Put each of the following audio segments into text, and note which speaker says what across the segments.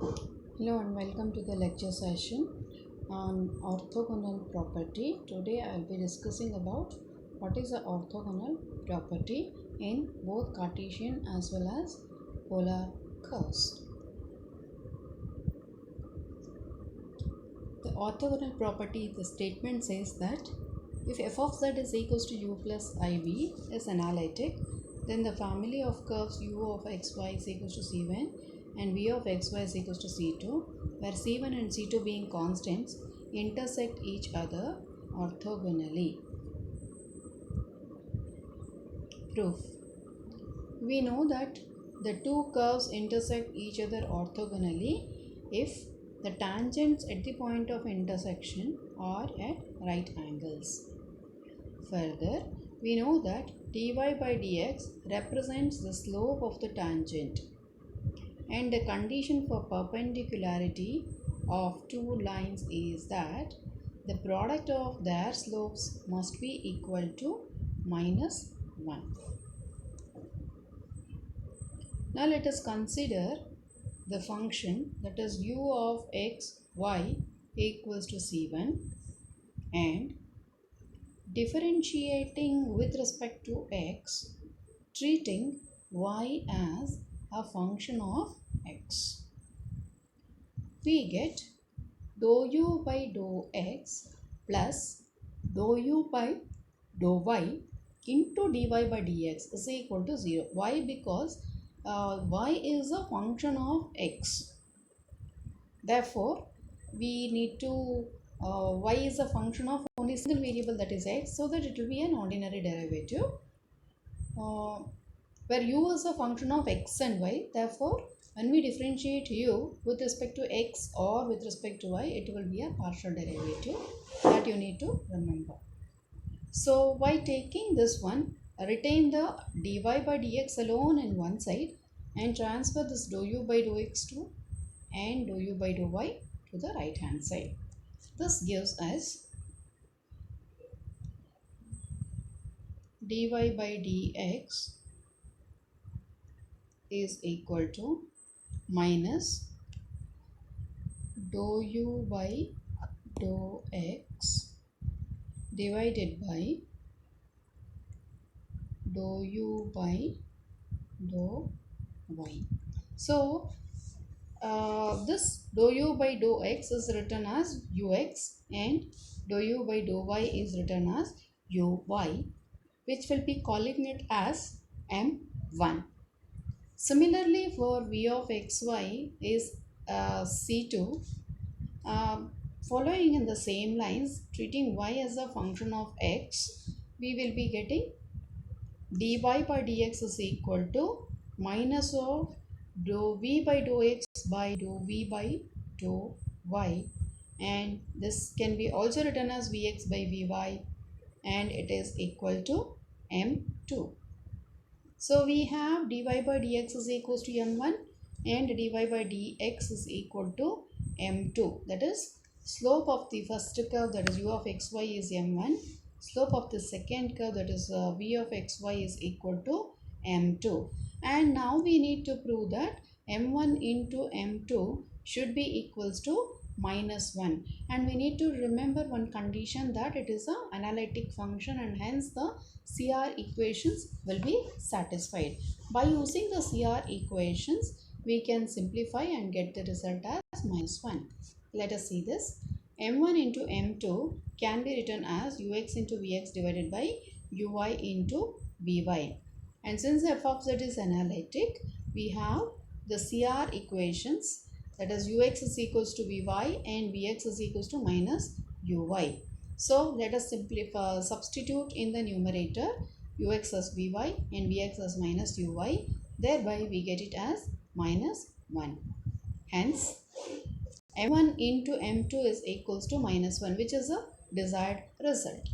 Speaker 1: Hello and welcome to the lecture session on orthogonal property. Today I will be discussing about what is the orthogonal property in both Cartesian as well as polar curves. The orthogonal property, the statement says that if f of z is equals to u plus iv is analytic, then the family of curves u of xy is equals to c1 and v of xy is equals to c2, where c1 and c2 being constants intersect each other orthogonally. Proof. We know that the two curves intersect each other orthogonally if the tangents at the point of intersection are at right angles. Further, we know that dy by dx represents the slope of the tangent, and the condition for perpendicularity of two lines is that the product of their slopes must be equal to -1. Now let us consider the function, that is u of x y equals to c1, and differentiating with respect to x, treating y as a function of x. We get dou u by dou x plus dou u by dou y into dy by dx is equal to 0. Why? Because y is a function of x. Therefore, we need to y is a function of only single variable, that is x, so that it will be an ordinary derivative. Where u is a function of x and y, therefore when we differentiate u with respect to x or with respect to y, it will be a partial derivative. That you need to remember. So by taking this one, retain the dy by dx alone in one side and transfer this dou u by dou x to and dou u by dou y to the right hand side. This gives us dy by dx is equal to minus dou u by dou x divided by dou u by dou y. So this dou u by dou x is written as ux and dou u by dou y is written as uy, which will be calling it as m1. Similarly, for v of xy is c2, following in the same lines, treating y as a function of x, we will be getting dy by dx is equal to minus of dou v by dou x by dou v by dou y, and this can be also written as vx by vy, and it is equal to m2. So we have dy by dx is equals to m1 and dy by dx is equal to m2. That is, slope of the first curve, that is u of xy, is m1. Slope of the second curve, that is v of xy, is equal to m2. And now we need to prove that m1 into m2 should be equals to -1, and we need to remember one condition, that it is an analytic function and hence the CR equations will be satisfied. By using the CR equations, we can simplify and get the result as -1. Let us see this. m1 into m2 can be written as ux into vx divided by uy into vy. And since f of z is analytic, we have the CR equations, that is ux is equals to vy and vx is equals to minus uy. So let us simplify, substitute in the numerator ux as vy and vx as minus uy. Thereby we get it as -1. Hence m1 into m2 is equals to -1, which is a desired result.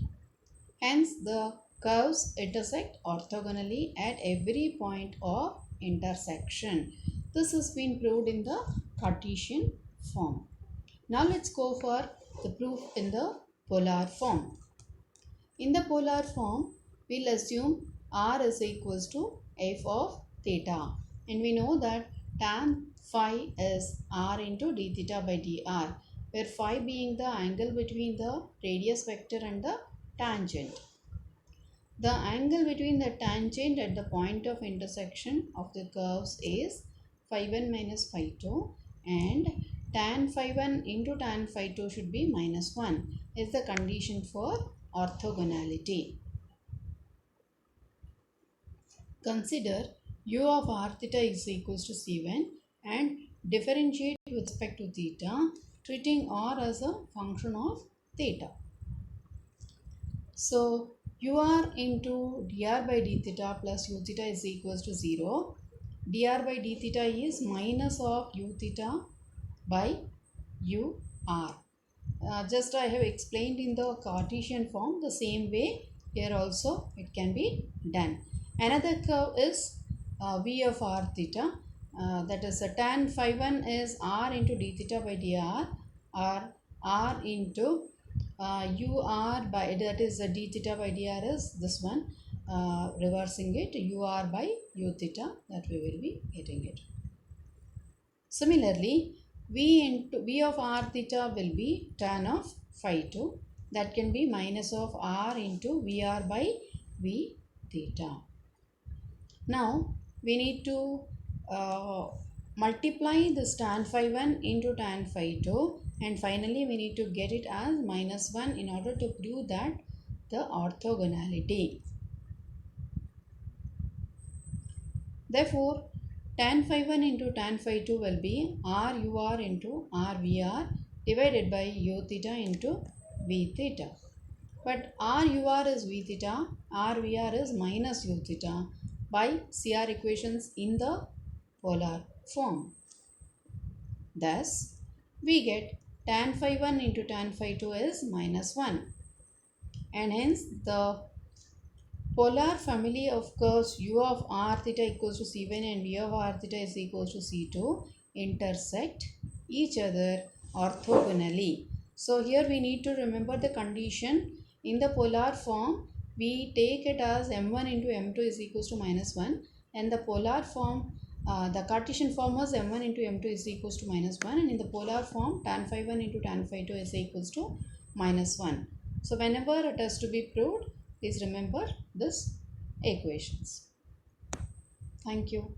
Speaker 1: Hence the curves intersect orthogonally at every point of intersection. This has been proved in the Cartesian form. Now let's go for the proof in the polar form. In the polar form, we'll assume r is equals to f of theta, and we know that tan phi is r into d theta by dr, where phi being the angle between the radius vector and the tangent. The angle between the tangent at the point of intersection of the curves is phi 1 minus phi 2, and tan phi 1 into tan phi 2 should be minus 1 is the condition for orthogonality. Consider u of r theta is equals to C1 and differentiate with respect to theta, treating r as a function of theta. So ur into dr by d theta plus u theta is equals to 0. Dr by d theta is minus of u theta by ur. Just I have explained in the Cartesian form, the same way here also it can be done. Another curve is v of r theta, that is tan phi 1 is r into d theta by dr, or r into ur by, that is d theta by dr is this one, reversing it, ur by u theta, that we will be getting it. Similarly, v of r theta will be tan of phi 2, that can be minus of r into vr by v theta. Now we need to multiply this tan phi 1 into tan phi 2, and finally we need to get it as minus 1 in order to prove that the orthogonality. Therefore, tan phi 1 into tan phi 2 will be r ur into r vr divided by u theta into v theta. But r ur is v theta, r vr is minus u theta by CR equations in the polar form. Thus, we get tan phi 1 into tan phi 2 is minus 1, and hence the polar family of curves u of r theta equals to C1 and v of r theta is equals to C2 intersect each other orthogonally. So here we need to remember the condition. In the polar form, we take it as m1 into m2 is equals to minus 1, and the polar form, the Cartesian form was m1 into m2 is equals to minus 1, and in the polar form tan phi 1 into tan phi 2 is equals to minus 1. So whenever it has to be proved, please remember this equations. Thank you.